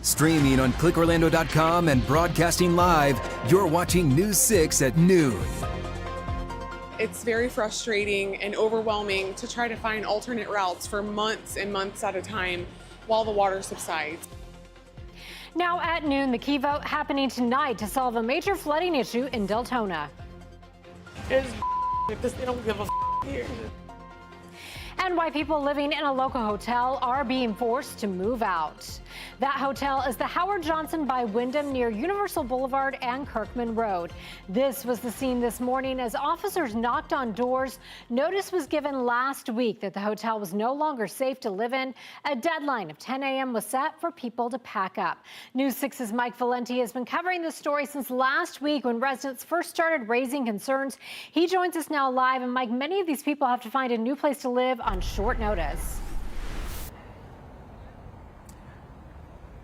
Streaming on clickorlando.com and broadcasting live, you're watching News 6 at noon. It's very frustrating and overwhelming to try to find alternate routes for months and months at a time while the water subsides. Now at noon, the key vote happening tonight to solve a major flooding issue in Deltona. Because they don't give a here. And why people living in a local hotel are being forced to move out. That hotel is the Howard Johnson by Wyndham near Universal Boulevard and Kirkman Road. This was the scene this morning as officers knocked on doors. Notice was given last week that the hotel was no longer safe to live in. A deadline of 10 a.m. was set for people to pack up. News 6's Mike Valenti has been covering this story since last week when residents first started raising concerns. He joins us now live. And Mike, many of these people have to find a new place to live on short notice.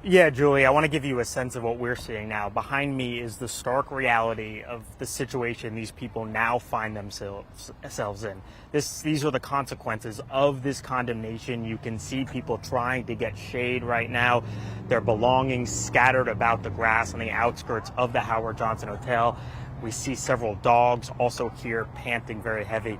Yeah, Julie, I want to give you a sense of what we're seeing now. Behind me is the stark reality of the situation these people now find themselves in. These are the consequences of this condemnation. You can see people trying to get shade right now. Their belongings scattered about the grass on the outskirts of the Howard Johnson Hotel. We see several dogs also here panting very heavy.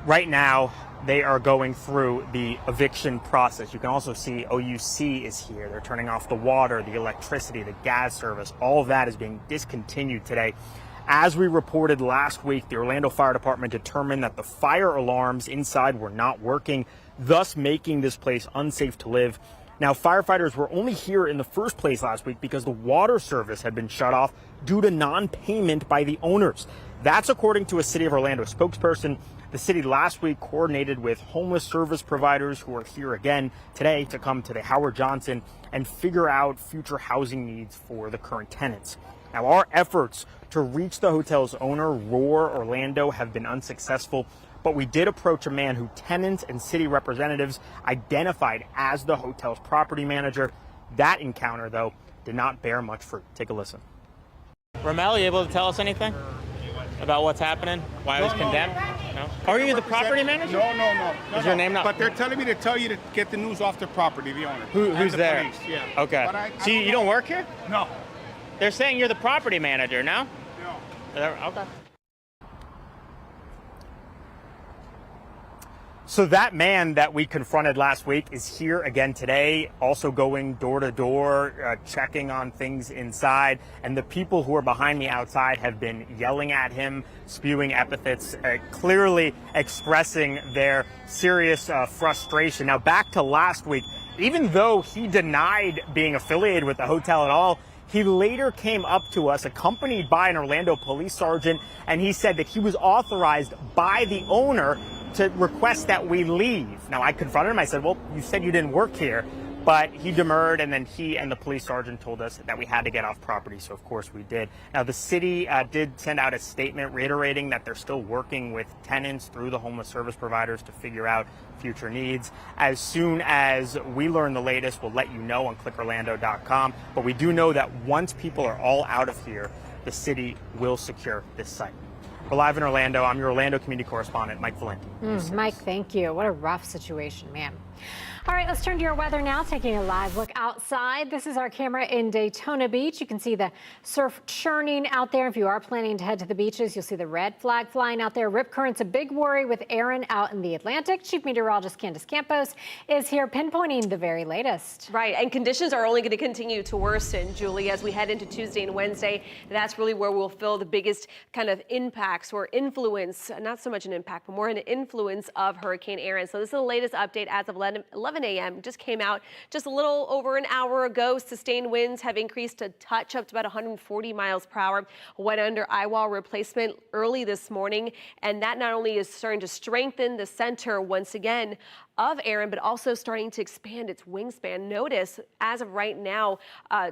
Right now, they are going through the eviction process. You can also see OUC is here. They're turning off the water, the electricity, the gas service. All of that is being discontinued today. As we reported last week, the Orlando Fire Department determined that the fire alarms inside were not working, thus making this place unsafe to live. Now, firefighters were only here in the first place last week because the water service had been shut off due to non-payment by the owners. That's according to a City of Orlando spokesperson. The city last week coordinated with homeless service providers who are here again today to come to the Howard Johnson and figure out future housing needs for the current tenants. Now, our efforts to reach the hotel's owner, Roar Orlando, have been unsuccessful, but we did approach a man who tenants and city representatives identified as the hotel's property manager. That encounter, though, did not bear much fruit. Take a listen. Ramel, you able to tell us anything about what's happening? Why it was condemned? No. Are you the property manager? No. Is your name not? But they're telling me to tell you to get the news off the property, the owner. Who's the there? Police, yeah. Okay. But I So you don't work here? No. They're saying you're the property manager, no? No. Okay. So that man that we confronted last week is here again today, also going door to door, checking on things inside. And the people who are behind me outside have been yelling at him, spewing epithets, clearly expressing their serious frustration. Now, back to last week, even though he denied being affiliated with the hotel at all, he later came up to us accompanied by an Orlando police sergeant, and he said that he was authorized by the owner to request that we leave. Now, I confronted him. I said, well, you said you didn't work here. But he demurred, and then he and the police sergeant told us that we had to get off property, so of course we did. Now, the city did send out a statement reiterating that they're still working with tenants through the homeless service providers to figure out future needs. As soon as we learn the latest, we'll let you know on clickorlando.com. But we do know that once people are all out of here, the city will secure this site. We're live in Orlando. I'm your Orlando community correspondent, Mike Valenti. Mike, thank you. What a rough situation, man. All right, let's turn to your weather now, taking a live look outside. This is our camera in Daytona Beach. You can see the surf churning out there. If you are planning to head to the beaches, you'll see the red flag flying out there. Rip current's a big worry with Aaron out in the Atlantic. Chief Meteorologist Candace Campos is here pinpointing the very latest. Right, and conditions are only going to continue to worsen, Julie, as we head into Tuesday and Wednesday. That's really where we'll feel the biggest kind of impacts or influence, not so much an impact, but more an influence of Hurricane Aaron. So this is the latest update as of 11 a.m. Just came out just a little over an hour ago. Sustained winds have increased a touch up to about 140 miles per hour. Went under eyewall replacement early this morning, and that not only is starting to strengthen the center once again of Aaron, but also starting to expand its wingspan. Notice, as of right now,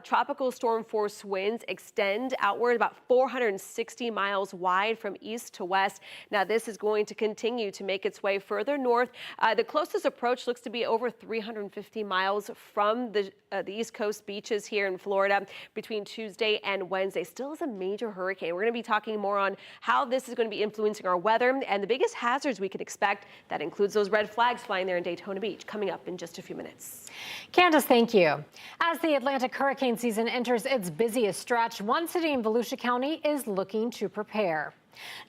tropical storm force winds extend outward about 460 miles wide from east to west. Now, this is going to continue to make its way further north. The closest approach looks to be over 350 miles from the East Coast beaches here in Florida between Tuesday and Wednesday. Still is a major hurricane. We're going to be talking more on how this is going to be influencing our weather and the biggest hazards we can expect. That includes those red flags flying there in Daytona Beach, coming up in just a few minutes. Candace, thank you. As the Atlantic hurricane season enters its busiest stretch, one city in Volusia County is looking to prepare.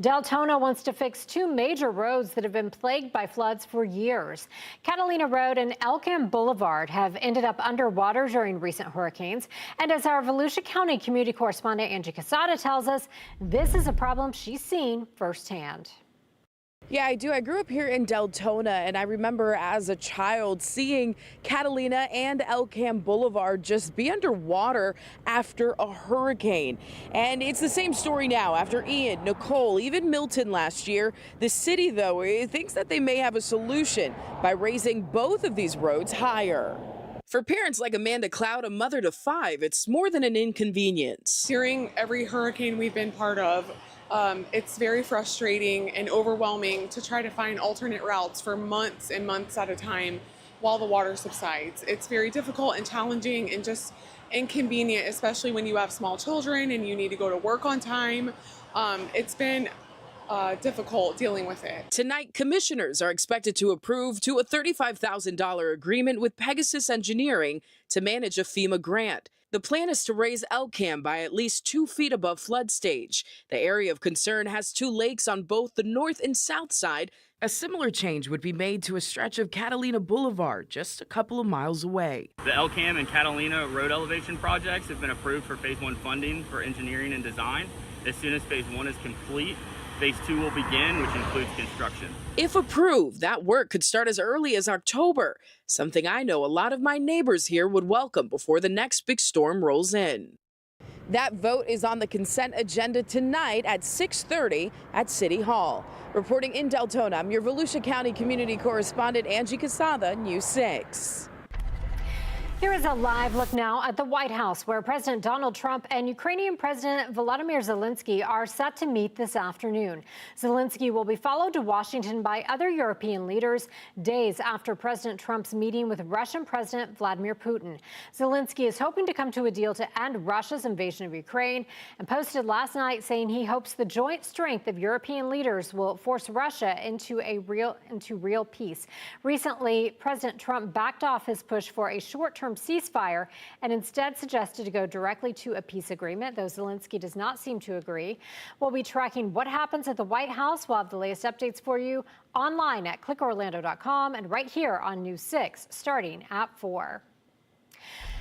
Deltona wants to fix two major roads that have been plagued by floods for years. Catalina Road and Elkham Boulevard have ended up underwater during recent hurricanes. And as our Volusia County community correspondent Angie Casada tells us, this is a problem she's seen firsthand. Yeah, I do. I grew up here in Deltona, and I remember as a child seeing Catalina and Elkham Boulevard just be underwater after a hurricane. And it's the same story now after Ian, Nicole, even Milton last year. The city, though, thinks that they may have a solution by raising both of these roads higher. For parents like Amanda Cloud, a mother to 5, it's more than an inconvenience. During every hurricane we've been part of, it's very frustrating and overwhelming to try to find alternate routes for months and months at a time while the water subsides. It's very difficult and challenging and just inconvenient, especially when you have small children and you need to go to work on time. It's been difficult dealing with it. Tonight, commissioners are expected to approve to a $35,000 agreement with Pegasus Engineering to manage a FEMA grant. The plan is to raise Elkham by at least 2 feet above flood stage. The area of concern has 2 lakes on both the north and south side. A similar change would be made to a stretch of Catalina Boulevard just a couple of miles away. The Elkham and Catalina road elevation projects have been approved for Phase 1 funding for engineering and design. As soon as Phase 1 is complete, Phase 2 will begin, which includes construction. If approved, that work could start as early as October, something I know a lot of my neighbors here would welcome before the next big storm rolls in. That vote is on the consent agenda tonight at 6:30 at City Hall. Reporting in Deltona, I'm your Volusia County community correspondent Angie Casada, News 6. Here is a live look now at the White House, where President Donald Trump and Ukrainian President Volodymyr Zelensky are set to meet this afternoon. Zelensky will be followed to Washington by other European leaders days after President Trump's meeting with Russian President Vladimir Putin. Zelensky is hoping to come to a deal to end Russia's invasion of Ukraine and posted last night saying he hopes the joint strength of European leaders will force Russia into real peace. Recently, President Trump backed off his push for a short-term ceasefire and instead suggested to go directly to a peace agreement, though Zelensky does not seem to agree. We'll be tracking what happens at the White House. We'll have the latest updates for you online at clickorlando.com and right here on News 6 starting at 4.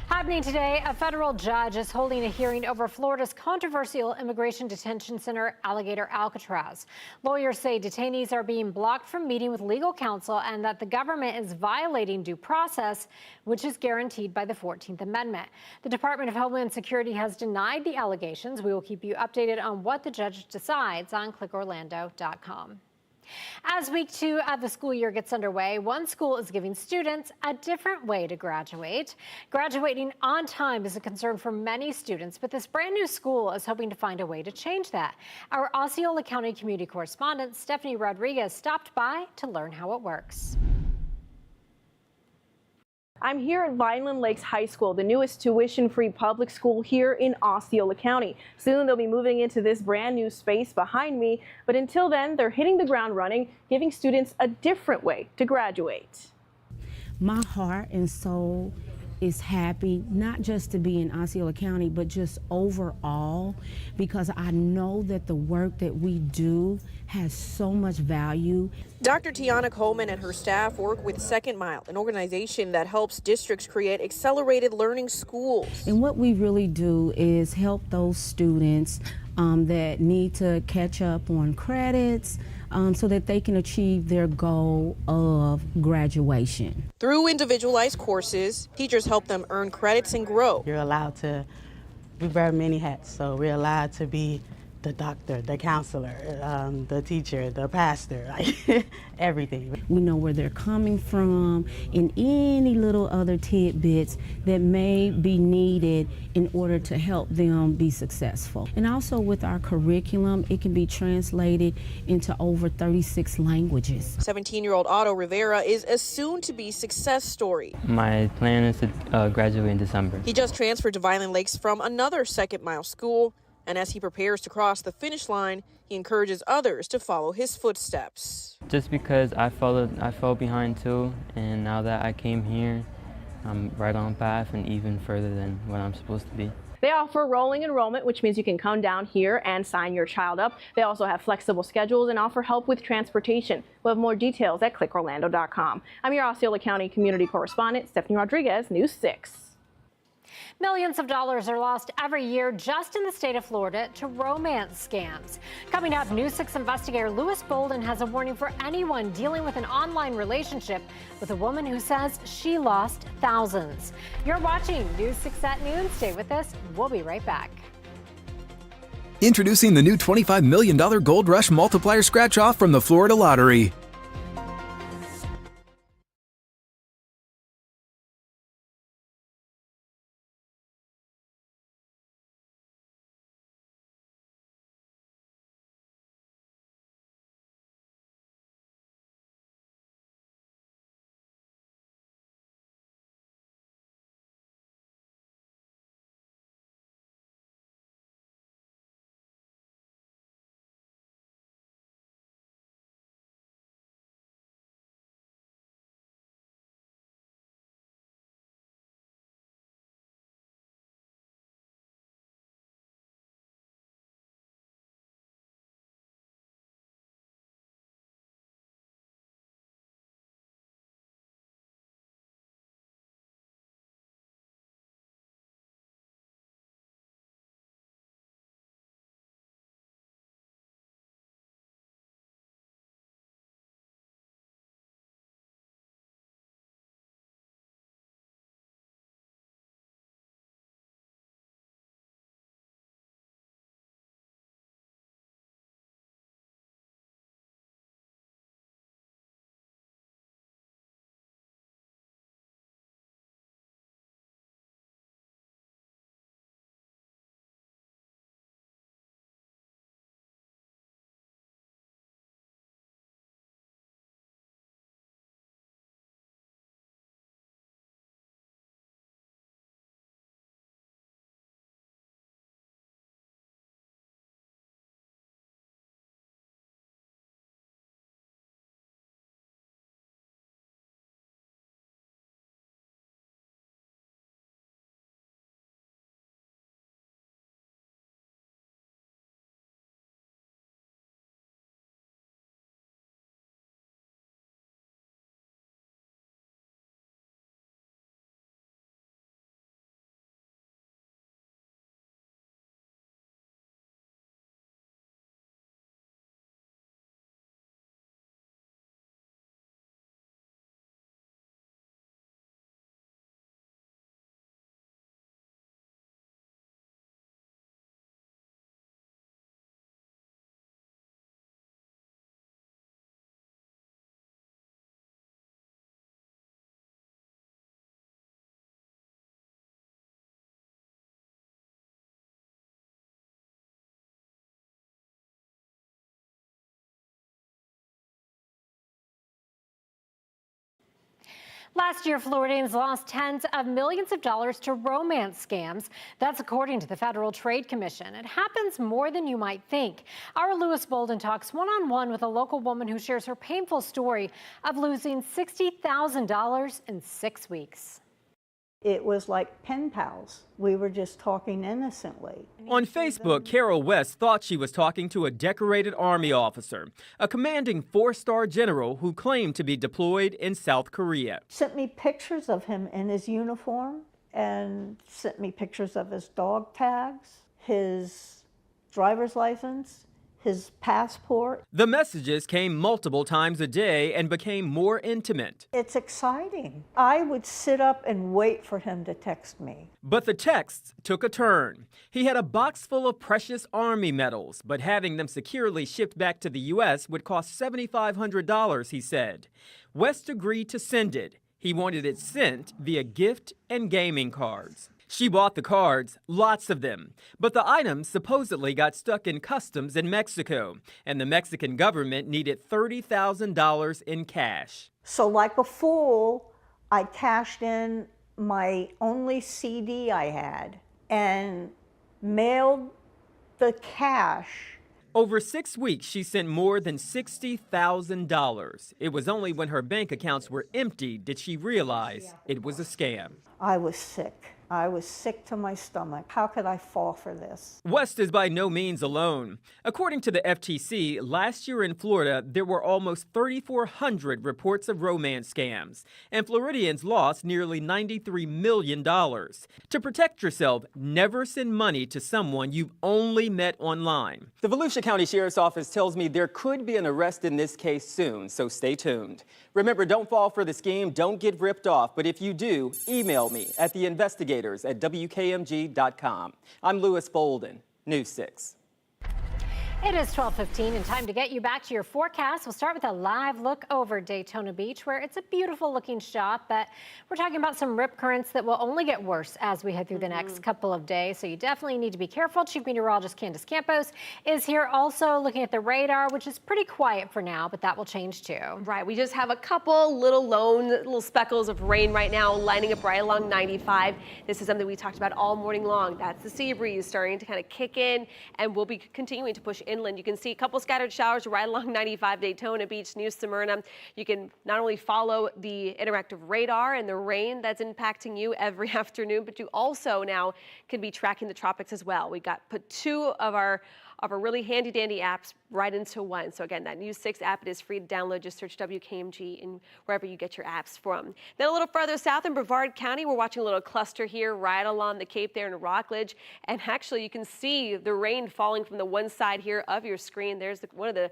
Happening today, a federal judge is holding a hearing over Florida's controversial immigration detention center, Alligator Alcatraz. Lawyers say detainees are being blocked from meeting with legal counsel and that the government is violating due process, which is guaranteed by the 14th Amendment. The Department of Homeland Security has denied the allegations. We will keep you updated on what the judge decides on clickorlando.com. As week 2 of the school year gets underway, one school is giving students a different way to graduate. Graduating on time is a concern for many students, but this brand new school is hoping to find a way to change that. Our Osceola County community correspondent Stephanie Rodriguez stopped by to learn how it works. I'm here at Vineland Lakes High School, the newest tuition-free public school here in Osceola County. Soon they'll be moving into this brand new space behind me, but until then, they're hitting the ground running, giving students a different way to graduate. My heart and soul is happy, not just to be in Osceola County, but just overall, because I know that the work that we do has so much value. Dr. Tiana Coleman and her staff work with Second Mile, an organization that helps districts create accelerated learning schools. And what we really do is help those students that need to catch up on credits so that they can achieve their goal of graduation. Through individualized courses, teachers help them earn credits and grow. You're allowed to, we wear many hats, so we're allowed to be the doctor, the counselor, the teacher, the pastor, like everything. We know where they're coming from and any little other tidbits that may be needed in order to help them be successful. And also with our curriculum, it can be translated into over 36 languages. 17-year-old Otto Rivera is a soon-to-be success story. My plan is to graduate in December. He just transferred to Vineland Lakes from another Second Mile school, And as he prepares to cross the finish line, he encourages others to follow his footsteps. Just because I fell behind too, and now that I came here, I'm right on path and even further than what I'm supposed to be. They offer rolling enrollment, which means you can come down here and sign your child up. They also have flexible schedules and offer help with transportation. We'll have more details at clickorlando.com. I'm your Osceola County community correspondent, Stephanie Rodriguez, News 6. Millions of dollars are lost every year just in the state of Florida to romance scams. Coming up, News 6 investigator Louis Bolden has a warning for anyone dealing with an online relationship with a woman who says she lost thousands. You're watching News 6 at noon. Stay with us. We'll be right back. Introducing the new $25 million Gold Rush Multiplier Scratch-Off from the Florida Lottery. Last year, Floridians lost tens of millions of dollars to romance scams. That's according to the Federal Trade Commission. It happens more than you might think. Our Louis Bolden talks one-on-one with a local woman who shares her painful story of losing $60,000 in 6 weeks. It was like pen pals. We were just talking innocently. On Facebook, Carol West thought she was talking to a decorated Army officer, a commanding 4-star general who claimed to be deployed in South Korea. Sent me pictures of him in his uniform and sent me pictures of his dog tags, his driver's license, his passport. The messages came multiple times a day and became more intimate. It's exciting. I would sit up and wait for him to text me. But the texts took a turn. He had a box full of precious Army medals, but having them securely shipped back to the U.S. would cost $7,500, he said. West agreed to send it. He wanted it sent via gift and gaming cards. She bought the cards, lots of them, but the items supposedly got stuck in customs in Mexico, and the Mexican government needed $30,000 in cash. So like a fool, I cashed in my only CD I had and mailed the cash. Over 6 weeks, she sent more than $60,000. It was only when her bank accounts were empty did she realize it was a scam. I was sick. I was sick to my stomach. How could I fall for this? West is by no means alone. According to the FTC, last year in Florida, there were almost 3,400 reports of romance scams, and Floridians lost nearly $93 million. To protect yourself, never send money to someone you've only met online. The Volusia County Sheriff's Office tells me there could be an arrest in this case soon, so stay tuned. Remember, don't fall for the scheme, don't get ripped off, but if you do, email me at theinvestigators@wkmg.com. I'm Lewis Bolden, News 6. It is 12:15 and time to get you back to your forecast. We'll start with a live look over Daytona Beach, where it's a beautiful looking shot, but we're talking about some rip currents that will only get worse as we head through the next couple of days. So you definitely need to be careful. Chief Meteorologist Candace Campos is here also looking at the radar, which is pretty quiet for now, but that will change too. Right, we just have a couple little speckles of rain right now lining up right along 95. This is something we talked about all morning long. That's the sea breeze starting to kind of kick in, and we'll be continuing to push inland. You can see a couple scattered showers right along 95, Daytona Beach, New Smyrna. You can not only follow the interactive radar and the rain that's impacting you every afternoon, but you also now can be tracking the tropics as well. We put two of our really handy dandy apps right into one. So again, that News 6 app, it is free to download. Just search WKMG in wherever you get your apps from. Then a little further south in Brevard County, we're watching a little cluster here right along the Cape there in Rockledge. And actually you can see the rain falling from the one side here of your screen. There's one of the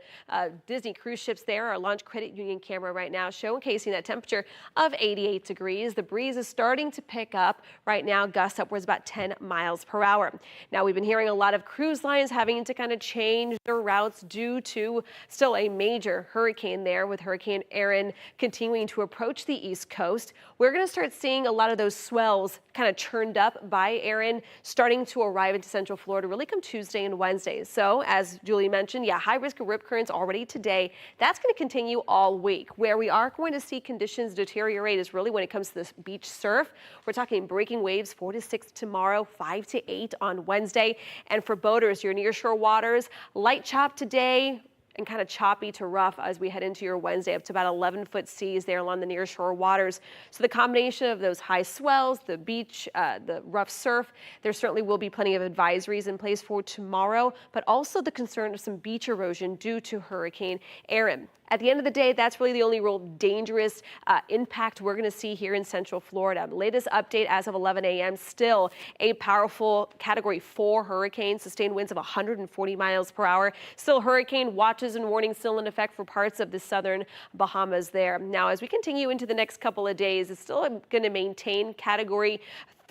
Disney cruise ships there, our Launch Credit Union camera right now showcasing that temperature of 88 degrees. The breeze is starting to pick up right now, gusts upwards about 10 miles per hour. Now we've been hearing a lot of cruise lines having to kind of change their routes due to still a major hurricane there, with Hurricane Erin continuing to approach the East Coast. We're going to start seeing a lot of those swells kind of churned up by Erin starting to arrive into Central Florida really come Tuesday and Wednesday. So as Julie mentioned, high risk of rip currents already today. That's going to continue all week. Where we are going to see conditions deteriorate is really when it comes to this beach surf. We're talking breaking waves 4 to 6 tomorrow, 5 to 8 on Wednesday. And for boaters, your nearshore waters, light chop today and kind of choppy to rough as we head into your Wednesday, up to about 11-foot seas there along the nearshore waters. So the combination of those high swells, the beach, the rough surf, there certainly will be plenty of advisories in place for tomorrow, but also the concern of some beach erosion due to Hurricane Erin. At the end of the day, that's really the only real dangerous impact we're going to see here in Central Florida. Latest update as of 11 a.m., still a powerful Category 4 hurricane, sustained winds of 140 miles per hour. Still hurricane watches and warnings still in effect for parts of the southern Bahamas there. Now, as we continue into the next couple of days, it's still going to maintain Category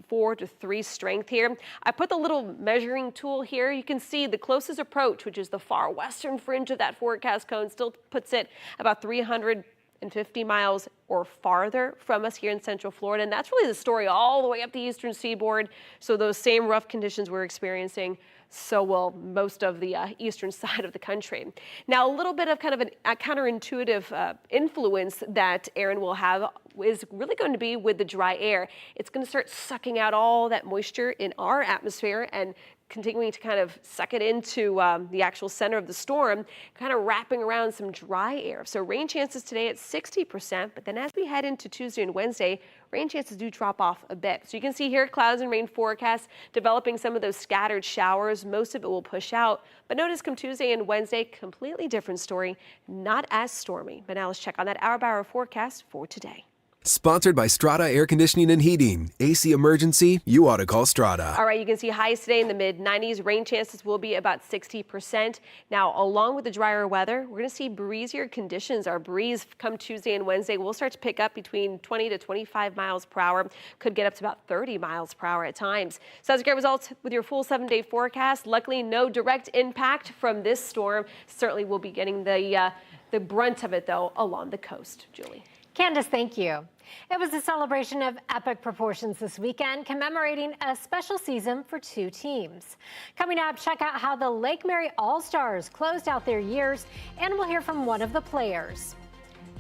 4 to 3 strength here. I put the little measuring tool here. You can see the closest approach, which is the far western fringe of that forecast cone, still puts it about 350 miles or farther from us here in Central Florida. And that's really the story all the way up the eastern seaboard. So those same rough conditions we're experiencing, so will most of the eastern side of the country. Now, a little bit of kind of a counterintuitive influence that Erin will have is really going to be with the dry air. It's going to start sucking out all that moisture in our atmosphere and continuing to kind of suck it into the actual center of the storm, kind of wrapping around some dry air. So rain chances today at 60%, but then as we head into Tuesday and Wednesday, rain chances do drop off a bit. So you can see here clouds and rain forecasts developing some of those scattered showers. Most of it will push out, but notice come Tuesday and Wednesday, completely different story, not as stormy. But now let's check on that hour-by-hour forecast for today. Sponsored by Strata Air Conditioning and Heating. AC emergency, you ought to call Strata. All right, you can see highs today in the mid-90s. Rain chances will be about 60%. Now, along with the drier weather, we're going to see breezier conditions. Our breeze come Tuesday and Wednesday will start to pick up between 20 to 25 miles per hour. Could get up to about 30 miles per hour at times. So that's a great result with your full 7-day forecast. Luckily, no direct impact from this storm. Certainly will be getting the brunt of it, though, along the coast. Julie. Candace, thank you. It was a celebration of epic proportions this weekend, commemorating a special season for 2 teams. Coming up, check out how the Lake Mary All-Stars closed out their years, and we'll hear from one of the players.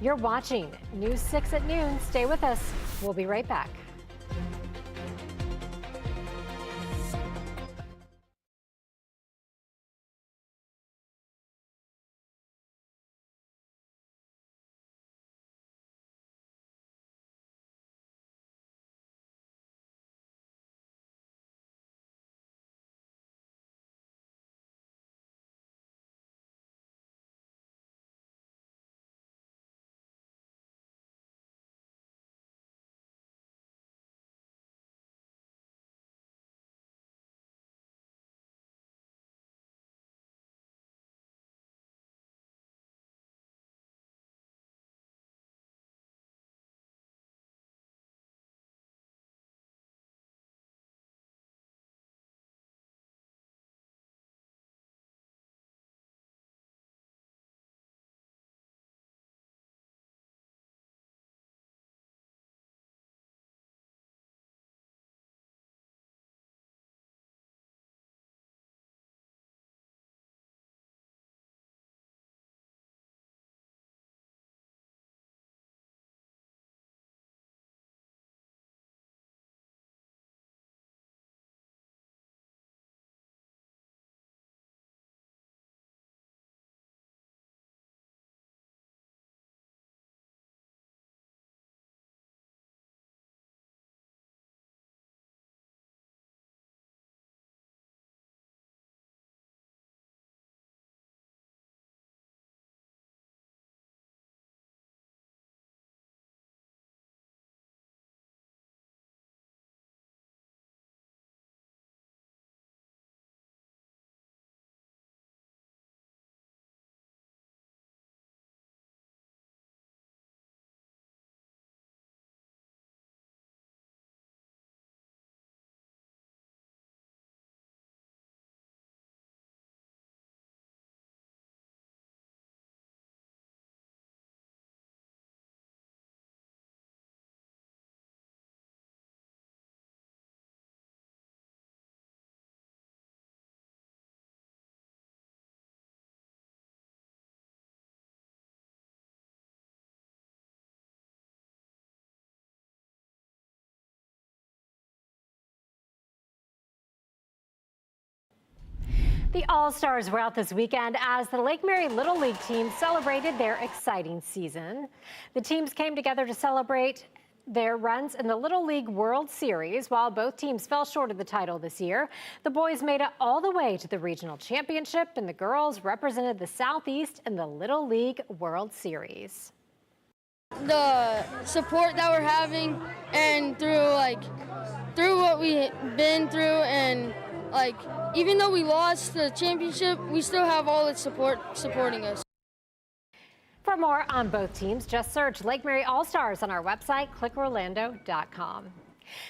You're watching News 6 at noon. Stay with us. We'll be right back. The All-Stars were out this weekend as the Lake Mary Little League team celebrated their exciting season. The teams came together to celebrate their runs in the Little League World Series. While both teams fell short of the title this year, the boys made it all the way to the regional championship, and the girls represented the Southeast in the Little League World Series. The support that we're having, and through what we've been through, and even though we lost the championship, we still have all its support supporting us. For more on both teams, just search Lake Mary All-Stars on our website, clickorlando.com.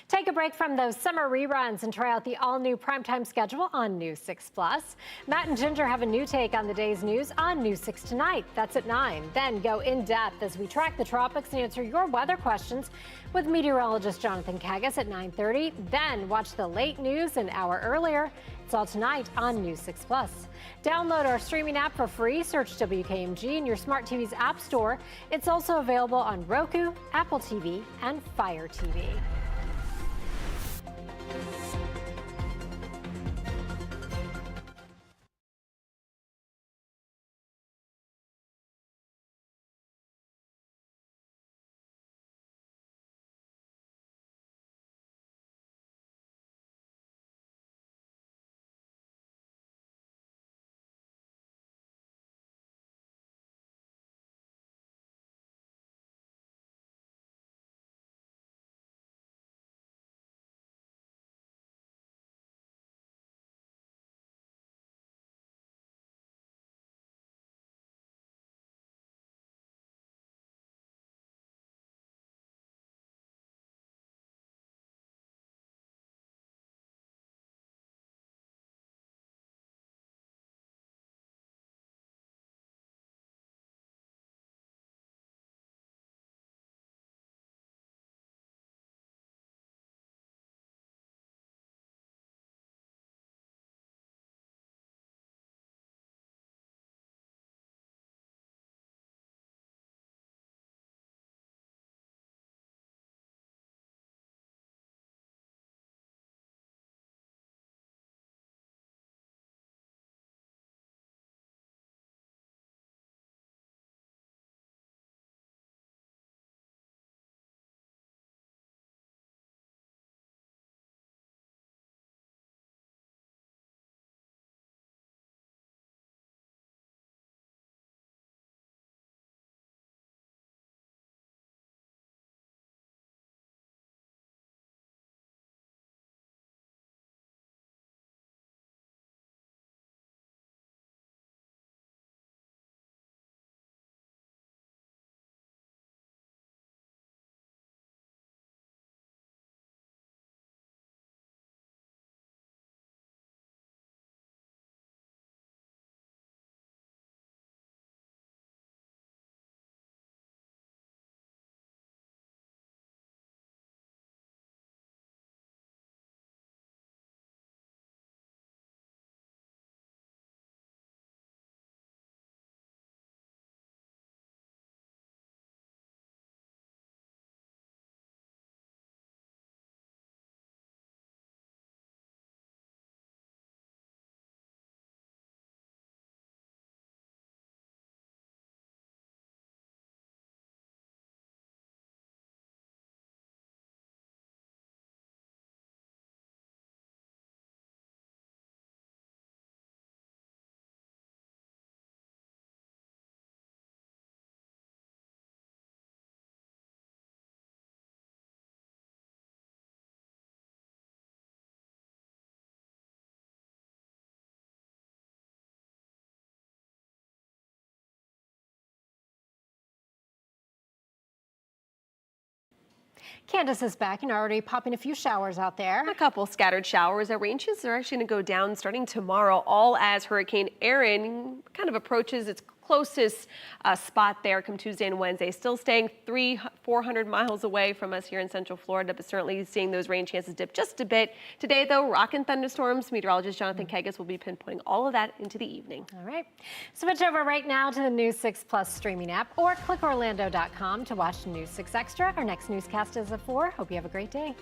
Take a break from those summer reruns and try out the all-new primetime schedule on News 6 Plus. Matt and Ginger have a new take on the day's news on News 6 tonight. That's at 9. Then go in-depth as we track the tropics and answer your weather questions with meteorologist Jonathan Kagas at 9:30. Then watch the late news an hour earlier. It's all tonight on News 6 Plus. Download our streaming app for free. Search WKMG in your smart TV's app store. It's also available on Roku, Apple TV, and Fire TV. Candace is back and already popping a few showers out there. A couple scattered showers. Our rain chances are actually going to go down starting tomorrow, all as Hurricane Erin kind of approaches its closest spot there come Tuesday and Wednesday. Still staying 400 miles away from us here in Central Florida, but certainly seeing those rain chances dip just a bit. Today, though, rock and thunderstorms. Meteorologist Jonathan Kagas will be pinpointing all of that into the evening. All right. Switch over right now to the News 6 Plus streaming app or clickorlando.com to watch News 6 Extra. Our next newscast is at 4. Hope you have a great day.